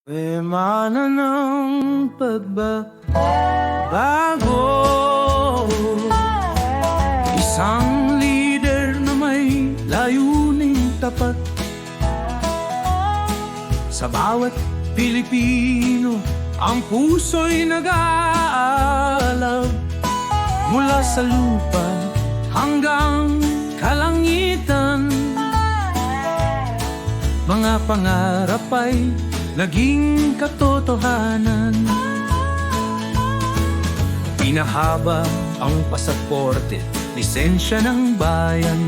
Mana ng pagbabago, isang leader na may layuning tapat. Sa bawat Pilipino, ang puso'y nag-aalab. Mula sa lupa hanggang kalangitan, mga pangarap ay naging katotohanan. Pinahaba ang pasaporte, lisensya ng bayan.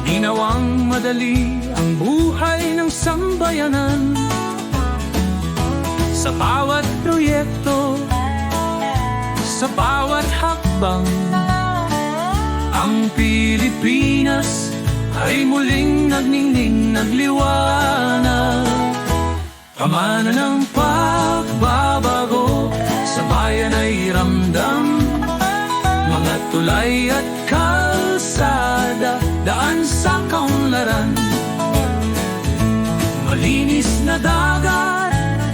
Ginawang madali ang buhay ng sambayanan. Sa bawat proyekto, sa bawat hakbang, ang Pilipinas ay muling nagningning, nagliwanag. Pamana ng pagbabago, sa bayan ay ramdam. Mga tulay at kalsada, daan sa kaunlaran. Malinis na dagat,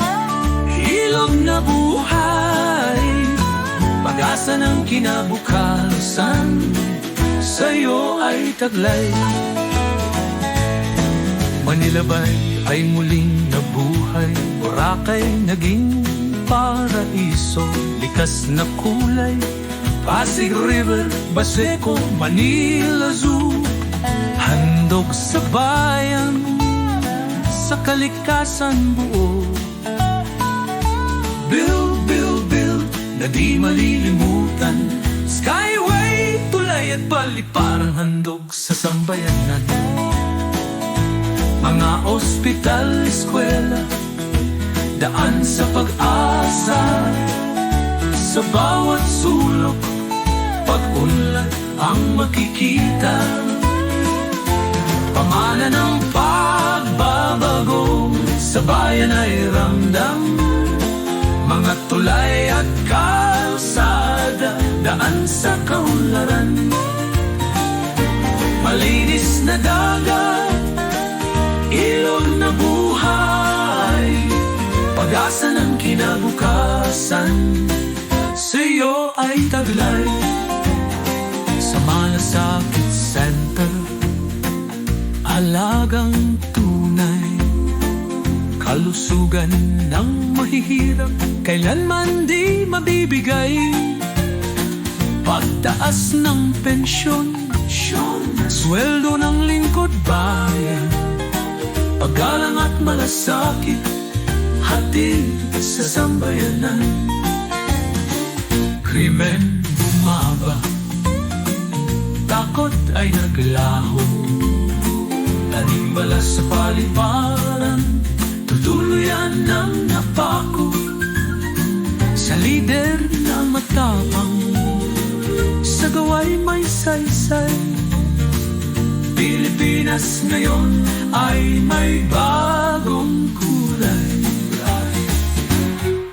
ilog na buhay, pag-asa ng kinabukasan, sa'yo ay taglay. Manila Bay ay muling nabuhay, Boracay naging paraiso, likas na kulay, Pasig River, Baseco, Manila Zoo. Handog sa bayan, sa kalikasan buo. Build, build, build, na di malilimutan. Skyway, tulay at paliparang handog sa sambayanan. Mga ospital, eskwela, daan sa pag-asa. Sa bawat sulok, pag-unlad ang makikita. Pamana ng pagbabago, sa bayan ay ramdam. Mga tulay at kalsada, daan sa kaunlaran. Malinis na dagat, ilog na buhay, pag-asa ng kinabukasan, sa'yo ay taglay. Sa Malasakit Center, alagang tunay, kalusugan ng mahihirap, kailanman di mabibigay. Pagtaas ng pensyon, sweldo ng lingkod bayan, paggalang at malasakit, hatid sa sambayanan. Krimen bumaba, takot ay naglaho, tanimbala sa paliparan, tutuluyan ng napako. Sa lider na matapang, sa gaway may saysay. Pilipinas ngayon ay may bagong kulay.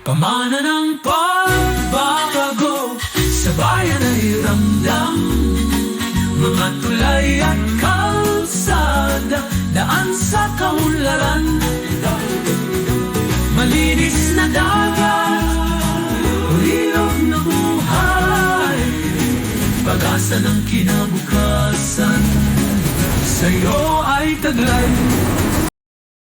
Pamana ng pagbabago, sa bayan ay ramdam. Mga tulay at kalsada, daan sa kaunlaran. Malinis na dagat, ilog na buhay, pag-asa ng kinabukasan, sa'yo ay taglay.